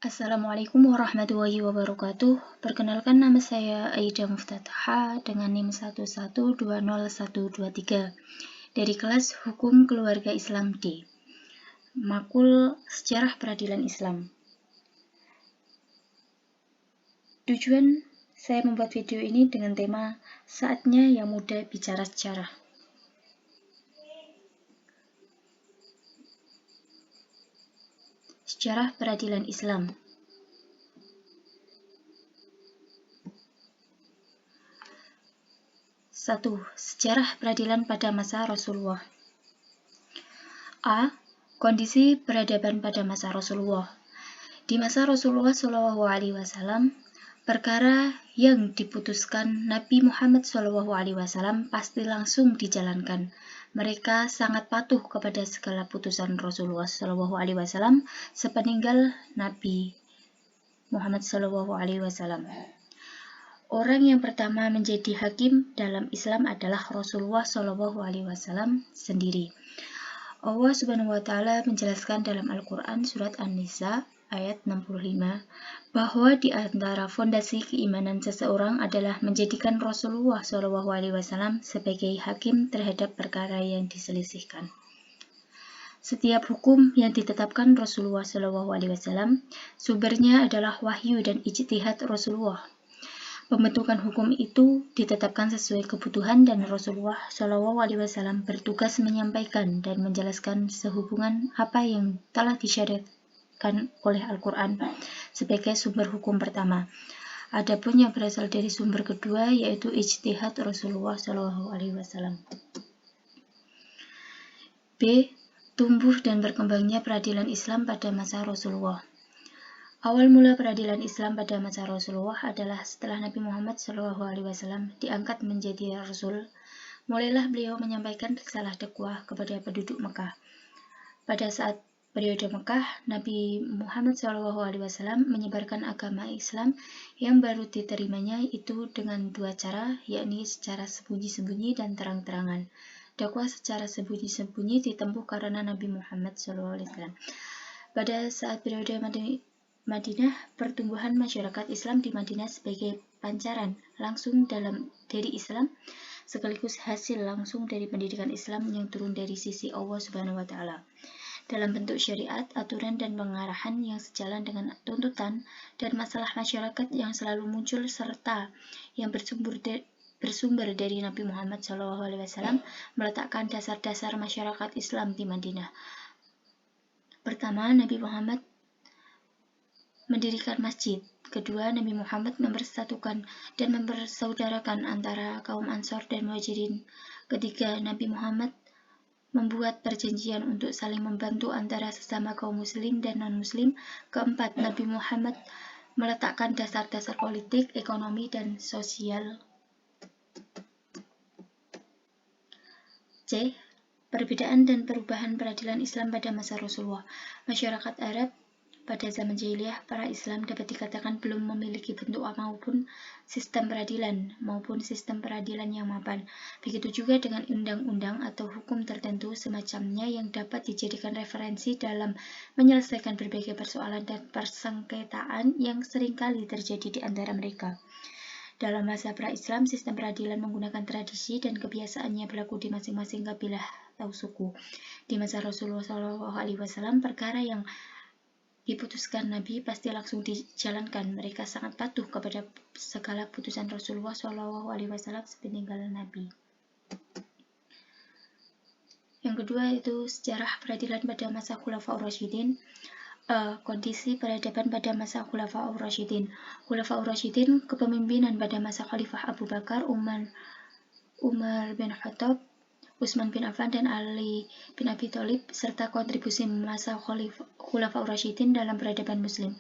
Assalamualaikum warahmatullahi wabarakatuh. Perkenalkan, nama saya Aida Muftataha dengan NIM 11201123 dari kelas Hukum Keluarga Islam D. Makul Sejarah Peradilan Islam. Tujuan saya membuat video ini dengan tema Saatnya yang Muda Bicara Sejarah. Sejarah Peradilan Islam. Satu, sejarah peradilan pada masa Rasulullah. A. Kondisi peradaban pada masa Rasulullah. Di masa Rasulullah SAW, perkara yang diputuskan Nabi Muhammad SAW pasti langsung dijalankan. Mereka sangat patuh kepada segala putusan Rasulullah SAW sepeninggal Nabi Muhammad SAW. Orang yang pertama menjadi hakim dalam Islam adalah Rasulullah SAW sendiri. Allah Subhanahu wa Ta'ala menjelaskan dalam Al-Quran Surat An-Nisa ayat 65 bahwa di antara fondasi keimanan seseorang adalah menjadikan Rasulullah SAW sebagai hakim terhadap perkara yang diselisihkan. Setiap hukum yang ditetapkan Rasulullah SAW sumbernya adalah wahyu dan ijtihad Rasulullah. Pembentukan hukum itu ditetapkan sesuai kebutuhan dan Rasulullah SAW bertugas menyampaikan dan menjelaskan sehubungan apa yang telah disyariatkan oleh Al-Quran sebagai sumber hukum pertama. Adapun yang berasal dari sumber kedua yaitu ijtihad Rasulullah SAW. B. Tumbuh dan berkembangnya peradilan Islam pada masa Rasulullah. Awal mula peradilan Islam pada masa Rasulullah adalah setelah Nabi Muhammad SAW diangkat menjadi Rasul, mulailah beliau menyampaikan risalah dakwah kepada penduduk Mekah. Pada saat periode Mekah, Nabi Muhammad SAW menyebarkan agama Islam yang baru diterimanya itu dengan dua cara, yakni secara sembunyi-sembunyi dan terang-terangan. Dakwah secara sembunyi-sembunyi ditempuh karena Nabi Muhammad SAW. Pada saat periode Madinah, pertumbuhan masyarakat Islam di Madinah sebagai pancaran langsung dari Islam sekaligus hasil langsung dari pendidikan Islam yang turun dari sisi Allah Subhanahu wa Ta'ala dalam bentuk syariat, aturan dan pengarahan yang sejalan dengan tuntutan dan masalah masyarakat yang selalu muncul serta yang bersumber dari Nabi Muhammad SAW meletakkan dasar-dasar masyarakat Islam di Madinah. Pertama, Nabi Muhammad mendirikan masjid. Kedua, Nabi Muhammad mempersatukan dan mempersaudarakan antara kaum Ansor dan Muhajirin. Ketiga, Nabi Muhammad membuat perjanjian untuk saling membantu antara sesama kaum muslim dan non-muslim. Keempat, Nabi Muhammad meletakkan dasar-dasar politik, ekonomi, dan sosial. C. Perbedaan dan perubahan peradilan Islam pada masa Rasulullah. Masyarakat Arab pada zaman jahiliyah, para Islam dapat dikatakan belum memiliki bentuk maupun sistem peradilan yang mapan. Begitu juga dengan undang-undang atau hukum tertentu semacamnya yang dapat dijadikan referensi dalam menyelesaikan berbagai persoalan dan persengketaan yang seringkali terjadi di antara mereka. Dalam masa pra-Islam, sistem peradilan menggunakan tradisi dan kebiasaannya berlaku di masing-masing kabilah atau suku. Di masa Rasulullah SAW, perkara yang diputuskan Nabi pasti langsung dijalankan. Mereka sangat patuh kepada segala putusan Rasulullah SAW sepeninggal Nabi. Yang kedua itu sejarah peradilan pada masa Khulafaur Rasyidin. Kondisi peradaban pada masa Khulafaur Rasyidin. Khulafaur Rasyidin kepemimpinan pada masa Khalifah Abu Bakar, Umar bin Khattab, Utsman bin Affan dan Ali bin Abi Thalib serta kontribusi masa Khulafaur Rasyidin dalam peradaban muslim.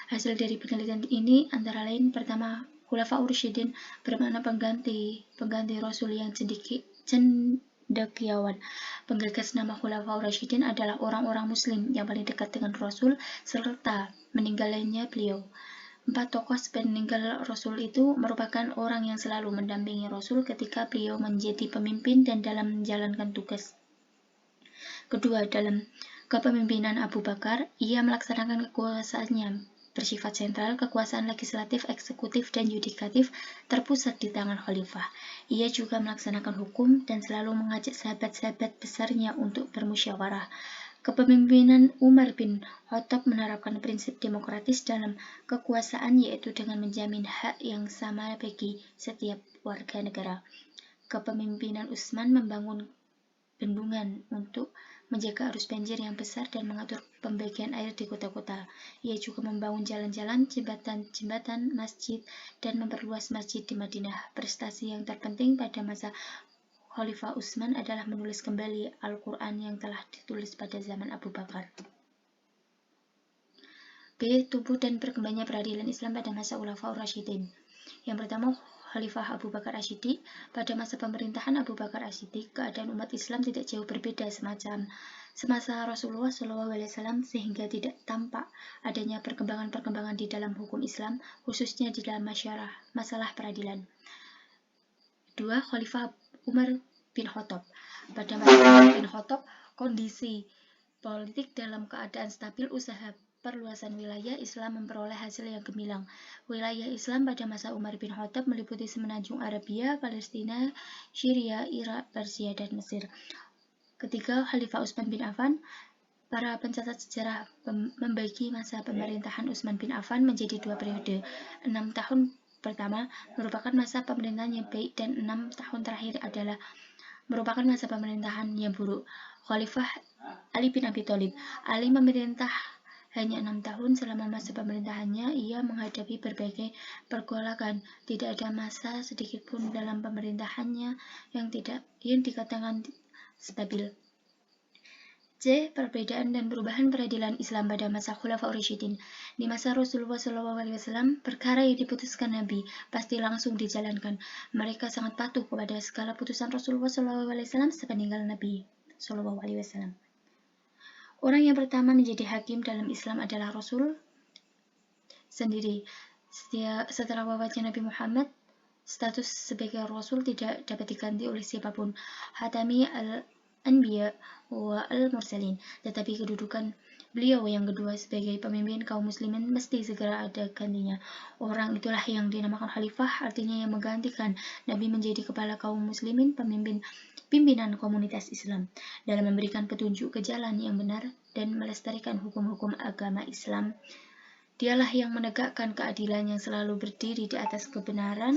Hasil dari penelitian ini antara lain: pertama, Khulafaur Rasyidin bermakna pengganti Rasul yang cendekiawan. Penggagas nama Khulafaur Rasyidin adalah orang-orang muslim yang paling dekat dengan Rasul serta meninggalnya beliau. 4 tokoh sepeninggal Rasul itu merupakan orang yang selalu mendampingi Rasul ketika beliau menjadi pemimpin dan dalam menjalankan tugas. Kedua, dalam kepemimpinan Abu Bakar, ia melaksanakan kekuasaannya bersifat sentral, kekuasaan legislatif, eksekutif, dan yudikatif terpusat di tangan khalifah. Ia juga melaksanakan hukum dan selalu mengajak sahabat-sahabat besarnya untuk bermusyawarah. Kepemimpinan Umar bin Khattab menerapkan prinsip demokratis dalam kekuasaan, yaitu dengan menjamin hak yang sama bagi setiap warga negara. Kepemimpinan Utsman membangun bendungan untuk menjaga arus banjir yang besar dan mengatur pembagian air di kota-kota. Ia juga membangun jalan-jalan, jembatan-jembatan, masjid, dan memperluas masjid di Madinah. Prestasi yang terpenting pada masa Khalifah Utsman adalah menulis kembali Al-Quran yang telah ditulis pada zaman Abu Bakar. B. Tumbuh dan berkembangnya peradilan Islam pada masa Khulafaur Rasyidin. Yang pertama, Khalifah Abu Bakar Ash-Shiddiq. Pada masa pemerintahan Abu Bakar Ash-Shiddiq, keadaan umat Islam tidak jauh berbeda semasa Rasulullah SAW, sehingga tidak tampak adanya perkembangan-perkembangan di dalam hukum Islam, khususnya di dalam masalah peradilan. 2. Khalifah Umar bin Khattab. Pada masa Umar bin Khattab, kondisi politik dalam keadaan stabil, usaha perluasan wilayah Islam memperoleh hasil yang gemilang. Wilayah Islam pada masa Umar bin Khattab meliputi semenanjung Arabia, Palestina, Syria, Irak, Persia, dan Mesir. Ketiga, Khalifah Utsman bin Affan. Para pencatat sejarah membagi masa pemerintahan Utsman bin Affan menjadi 2 periode. 6 tahun pertama merupakan masa pemerintahan yang baik dan 6 tahun terakhir adalah merupakan masa pemerintahan yang buruk. Khalifah Ali bin Abi Thalib. Ali memerintah hanya 6 tahun. Selama masa pemerintahannya, ia menghadapi berbagai pergolakan. Tidak ada masa sedikitpun dalam pemerintahannya yang dikatakan stabil. C. Perbedaan dan perubahan peradilan Islam pada masa Khulafaur Rasyidin. Di masa Rasulullah SAW, perkara yang diputuskan Nabi pasti langsung dijalankan. Mereka sangat patuh kepada segala putusan Rasulullah SAW sepeninggal Nabi SAW. Orang yang pertama menjadi hakim dalam Islam adalah Rasul sendiri. Setelah wafatnya Nabi Muhammad, status sebagai Rasul tidak dapat diganti oleh siapapun. Hatami al-Anbiya wa al-Mursalin. Tetapi kedudukan beliau yang kedua sebagai pemimpin kaum muslimin mesti segera ada gantinya. Orang itulah yang dinamakan khalifah, artinya yang menggantikan Nabi menjadi kepala kaum muslimin, pimpinan komunitas Islam, dalam memberikan petunjuk ke jalan yang benar dan melestarikan hukum-hukum agama Islam. Dialah yang menegakkan keadilan yang selalu berdiri di atas kebenaran.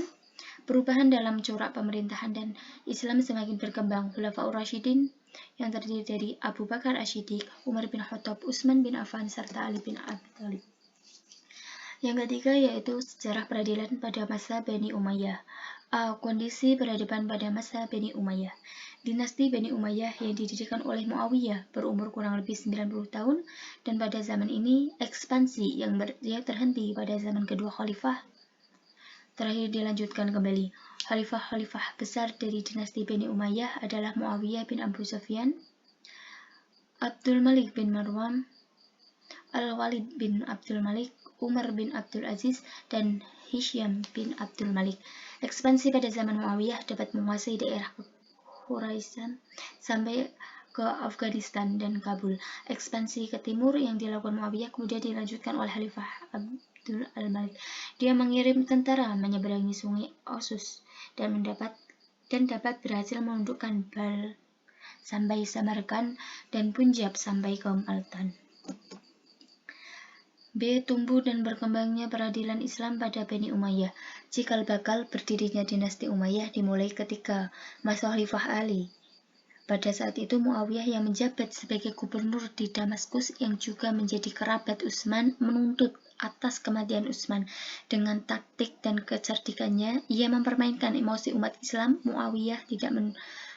Perubahan dalam corak pemerintahan dan Islam semakin berkembang. Khulafaur Rasyidin yang terdiri dari Abu Bakar Ash-Shiddiq, Umar bin Khattab, Utsman bin Affan, serta Ali bin Abi Thalib. Yang ketiga yaitu sejarah peradilan pada masa Bani Umayyah. A. Kondisi peradaban pada masa Bani Umayyah. Dinasti Bani Umayyah yang didirikan oleh Muawiyah berumur kurang lebih 90 tahun, dan pada zaman ini ekspansi yang terhenti pada zaman kedua khalifah terakhir dilanjutkan kembali. Khalifah-khalifah besar dari dinasti Bani Umayyah adalah Muawiyah bin Abu Sufyan, Abdul Malik bin Marwan, Al-Walid bin Abdul Malik, Umar bin Abdul Aziz, dan Hisham bin Abdul Malik. Ekspansi pada zaman Muawiyah dapat menguasai daerah Khuraisyan sampai ke Afghanistan dan Kabul. Ekspansi ke timur yang dilakukan Muawiyah kemudian dilanjutkan oleh Khalifah Abdul al-Malik. Dia mengirim tentara menyeberangi sungai Osus dan dapat berhasil menundukkan Bal sampai Samarkand dan Punjab sampai ke Multan. B. Tumbuh dan berkembangnya peradilan Islam pada Bani Umayyah. Cikal bakal berdirinya dinasti Umayyah dimulai ketika masa Khalifah Ali. Pada saat itu Muawiyah yang menjabat sebagai gubernur di Damaskus yang juga menjadi kerabat Utsman menuntut atas kematian Utsman. Dengan taktik dan kecerdikannya, ia mempermainkan emosi umat Islam. Muawiyah tidak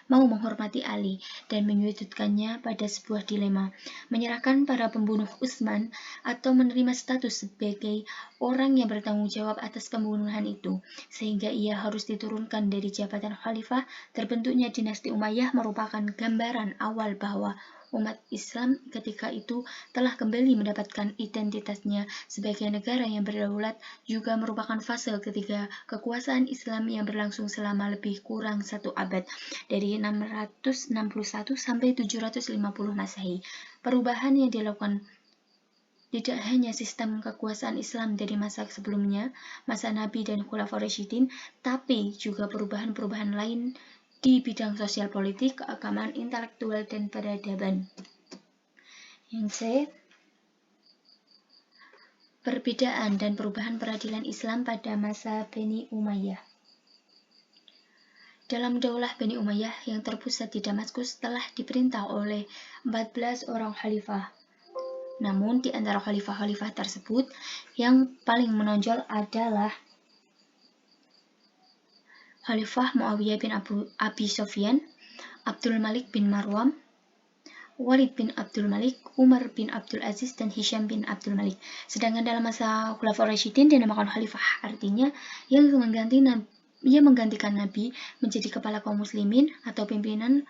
mau menghormati Ali dan menyudutkannya pada sebuah dilema, menyerahkan para pembunuh Utsman atau menerima status sebagai orang yang bertanggung jawab atas pembunuhan itu, sehingga ia harus diturunkan dari jabatan khalifah. Terbentuknya dinasti Umayyah merupakan gambaran awal bahwa umat Islam ketika itu telah kembali mendapatkan identitasnya sebagai negara yang berdaulat. Juga merupakan fase ketiga kekuasaan Islam yang berlangsung selama lebih kurang 1 abad, dari 661 sampai 750 Masehi. Perubahan yang dilakukan tidak hanya sistem kekuasaan Islam dari masa sebelumnya, masa Nabi dan Khulafaur Rasyidin, tapi juga perubahan-perubahan lain di bidang sosial politik, keagamaan, intelektual, dan peradaban. Yang C, perbedaan dan perubahan peradilan Islam pada masa Bani Umayyah. Dalam daulah Bani Umayyah yang terpusat di Damaskus telah diperintah oleh 14 orang khalifah. Namun di antara khalifah-khalifah tersebut yang paling menonjol adalah Khalifah Muawiyah bin Abi Sufyan, Abdul Malik bin Marwan, Walid bin Abdul Malik, Umar bin Abdul Aziz, dan Hisham bin Abdul Malik. Sedangkan dalam masa Khulafaur Rasyidin dinamakan khalifah, artinya yang menggantikan Nabi menjadi kepala kaum muslimin atau pimpinan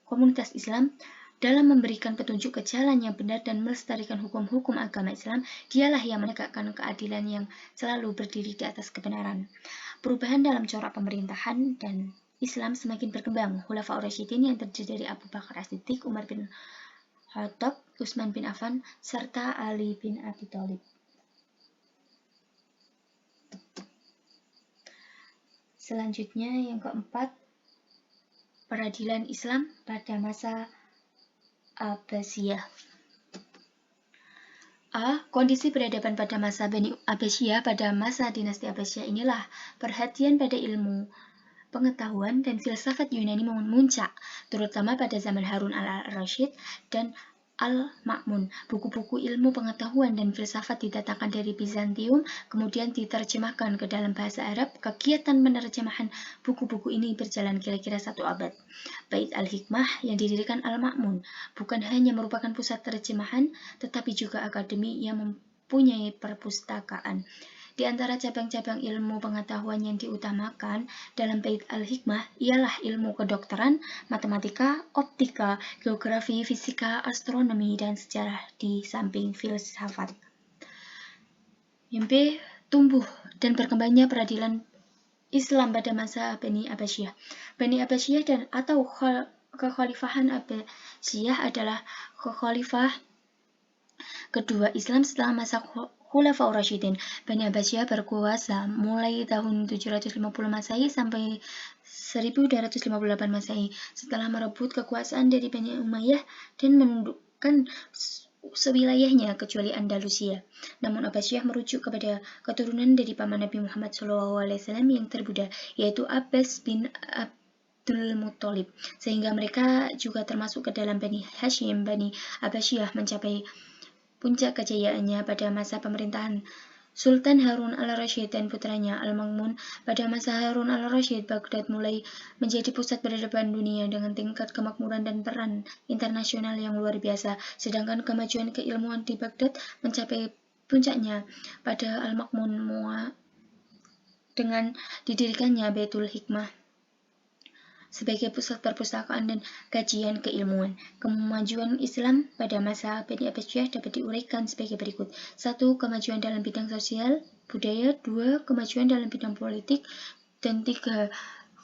komunitas Islam. Dalam memberikan petunjuk ke jalan yang benar dan melestarikan hukum-hukum agama Islam, dialah yang menegakkan keadilan yang selalu berdiri di atas kebenaran. Perubahan dalam corak pemerintahan dan Islam semakin berkembang. Khulafaur Rasyidin yang terdiri dari Abu Bakar As-Siddiq, Umar bin Khattab, Utsman bin Affan, serta Ali bin Abi Thalib. Selanjutnya yang keempat, peradilan Islam pada masa Abbasiyah. A. Kondisi peradaban pada masa Bani Abbasiyah. Pada masa dinasti Abbasiyah inilah perhatian pada ilmu, pengetahuan, dan filsafat Yunani memuncak, terutama pada zaman Harun al-Rasyid dan Al-Ma'mun. Buku-buku ilmu pengetahuan dan filsafat didatangkan dari Bizantium, kemudian diterjemahkan ke dalam bahasa Arab. Kegiatan penerjemahan buku-buku ini berjalan kira-kira 1 abad. Bait al-Hikmah yang didirikan Al-Ma'mun bukan hanya merupakan pusat terjemahan, tetapi juga akademi yang mempunyai perpustakaan. Di antara cabang-cabang ilmu pengetahuan yang diutamakan dalam Bait al-Hikmah ialah ilmu kedokteran, matematika, optika, geografi, fisika, astronomi, dan sejarah di samping filsafat. Yang B. Tumbuh dan berkembangnya peradilan Islam pada masa Bani Abbasiyah. Bani Abbasiyah dan atau kekhalifahan Abbasiyah adalah kekhalifah kedua Islam setelah masa Khulafaur Rasyidin. Bani Abbasiyah berkuasa mulai tahun 750 Masehi sampai 1258 Masehi setelah merebut kekuasaan dari Bani Umayyah dan menundukkan sewilayahnya kecuali Andalusia. Namun Abbasiyah merujuk kepada keturunan dari paman Nabi Muhammad SAW yang terbuda, yaitu Abbas bin Abdul Muthalib, sehingga mereka juga termasuk ke dalam Bani Hashim. Bani Abbasiyah mencapai puncak kejayaannya pada masa pemerintahan Sultan Harun al-Rasyid dan putranya Al-Ma'mun. Pada masa Harun al-Rasyid, Baghdad mulai menjadi pusat peradaban dunia dengan tingkat kemakmuran dan peran internasional yang luar biasa. Sedangkan kemajuan keilmuan di Baghdad mencapai puncaknya pada Al-Ma'mun dengan didirikannya Baitul Hikmah sebagai pusat perpustakaan dan kajian keilmuan. Kemajuan Islam pada masa Bani Abbasiyah dapat diuraikan sebagai berikut. 1. Kemajuan dalam bidang sosial, budaya. 2. Kemajuan dalam bidang politik. Dan 3.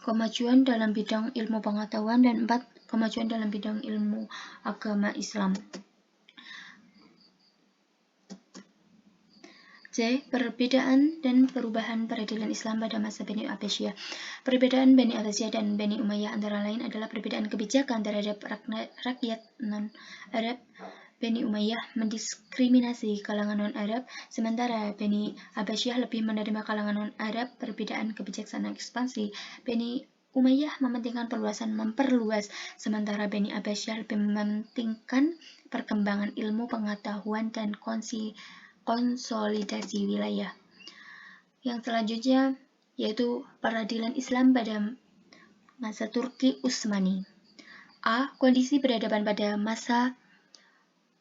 Kemajuan dalam bidang ilmu pengetahuan. Dan 4. Kemajuan dalam bidang ilmu agama Islam. C. Perbedaan dan perubahan peradilan Islam pada masa Bani Abbasiyah. Perbedaan Bani Abbasiyah dan Bani Umayyah antara lain adalah perbedaan kebijakan terhadap rakyat non-Arab. Bani Umayyah mendiskriminasi kalangan non-Arab, sementara Bani Abbasiyah lebih menerima kalangan non-Arab. Perbedaan kebijaksanaan ekspansi. Bani Umayyah mementingkan memperluas, sementara Bani Abbasiyah lebih mementingkan perkembangan ilmu pengetahuan dan konsolidasi wilayah. Yang selanjutnya yaitu peradilan Islam pada masa Turki Utsmani. A. Kondisi peradaban pada masa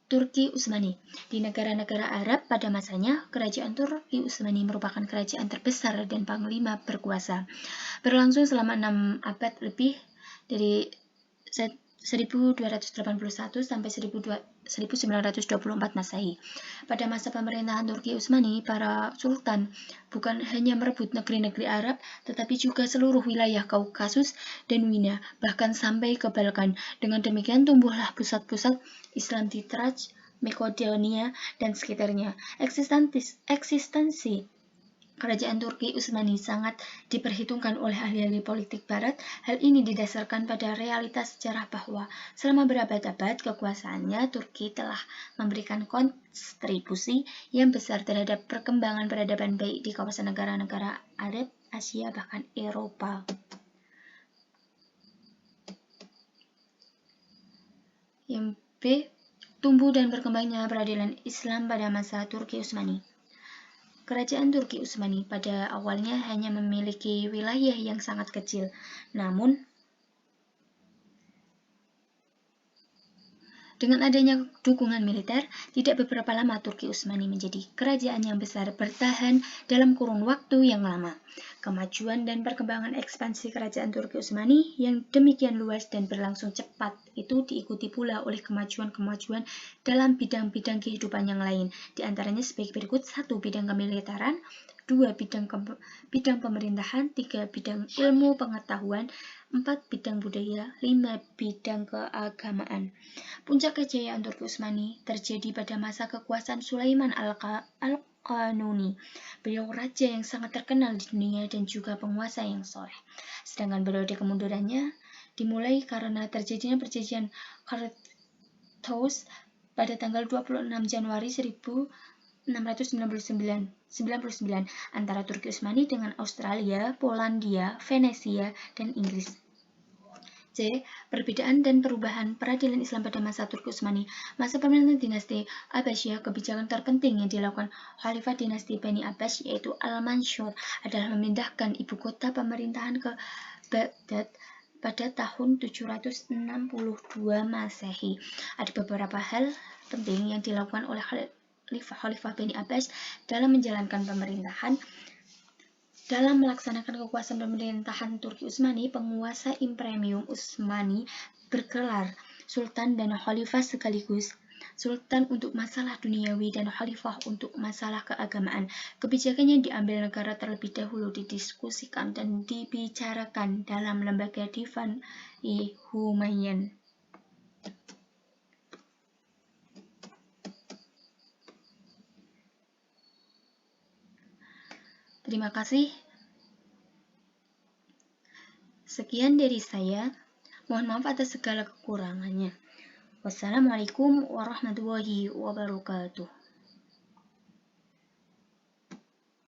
Turki Utsmani. Di negara-negara Arab pada masanya, kerajaan Turki Utsmani merupakan kerajaan terbesar dan panglima berkuasa. Berlangsung selama 6 abad lebih, dari 1281 sampai 1924 Masehi. Pada masa pemerintahan Turki Utsmani, para sultan bukan hanya merebut negeri-negeri Arab, tetapi juga seluruh wilayah Kaukasus dan Wina, bahkan sampai ke Balkan. Dengan demikian tumbuhlah pusat-pusat Islam di Traj, Makedonia, dan sekitarnya. Eksistensi Kerajaan Turki Utsmani sangat diperhitungkan oleh ahli-ahli politik Barat. Hal ini didasarkan pada realitas sejarah bahwa selama berabad-abad kekuasaannya, Turki telah memberikan kontribusi yang besar terhadap perkembangan peradaban baik di kawasan negara-negara Arab, Asia, bahkan Eropa. Yang B. Tumbuh dan berkembangnya peradilan Islam pada masa Turki Utsmani. Kerajaan Turki Utsmani pada awalnya hanya memiliki wilayah yang sangat kecil, namun dengan adanya dukungan militer, tidak beberapa lama Turki Utsmani menjadi kerajaan yang besar bertahan dalam kurun waktu yang lama. Kemajuan dan perkembangan ekspansi kerajaan Turki Utsmani yang demikian luas dan berlangsung cepat itu diikuti pula oleh kemajuan-kemajuan dalam bidang-bidang kehidupan yang lain. Di antaranya sebagai berikut: 1. Bidang kemiliteran, 2. Bidang pemerintahan, 3. Bidang ilmu pengetahuan, 4. Bidang budaya, 5. Bidang keagamaan. Puncak kejayaan Turki Utsmani terjadi pada masa kekuasaan Sulaiman Al-Qanuni. Beliau raja yang sangat terkenal di dunia dan juga penguasa yang soleh. Sedangkan periode kemundurannya dimulai karena terjadinya perjanjian Karthus pada tanggal 26 Januari 1699 antara Turki Utsmani dengan Australia, Polandia, Venesia, dan Inggris. C. Perbedaan dan perubahan peradilan Islam pada masa Turki Utsmani. Masa pemerintahan dinasti Abbasiyah, kebijakan terpenting yang dilakukan Khalifah dinasti Bani Abbas yaitu Al-Mansur adalah memindahkan ibu kota pemerintahan ke Baghdad pada tahun 762 Masehi. Ada beberapa hal penting yang dilakukan oleh Khalifah Bani Abbas dalam menjalankan pemerintahan. Dalam melaksanakan kekuasaan pemerintahan Turki Utsmani, penguasa Imperium Utsmani bergelar Sultan dan Khalifah sekaligus. Sultan untuk masalah duniawi dan Khalifah untuk masalah keagamaan. Kebijakannya diambil negara terlebih dahulu didiskusikan dan dibicarakan dalam lembaga Divan-i Humayyan. Terima kasih. Sekian dari saya. Mohon maaf atas segala kekurangannya. Wassalamualaikum warahmatullahi wabarakatuh.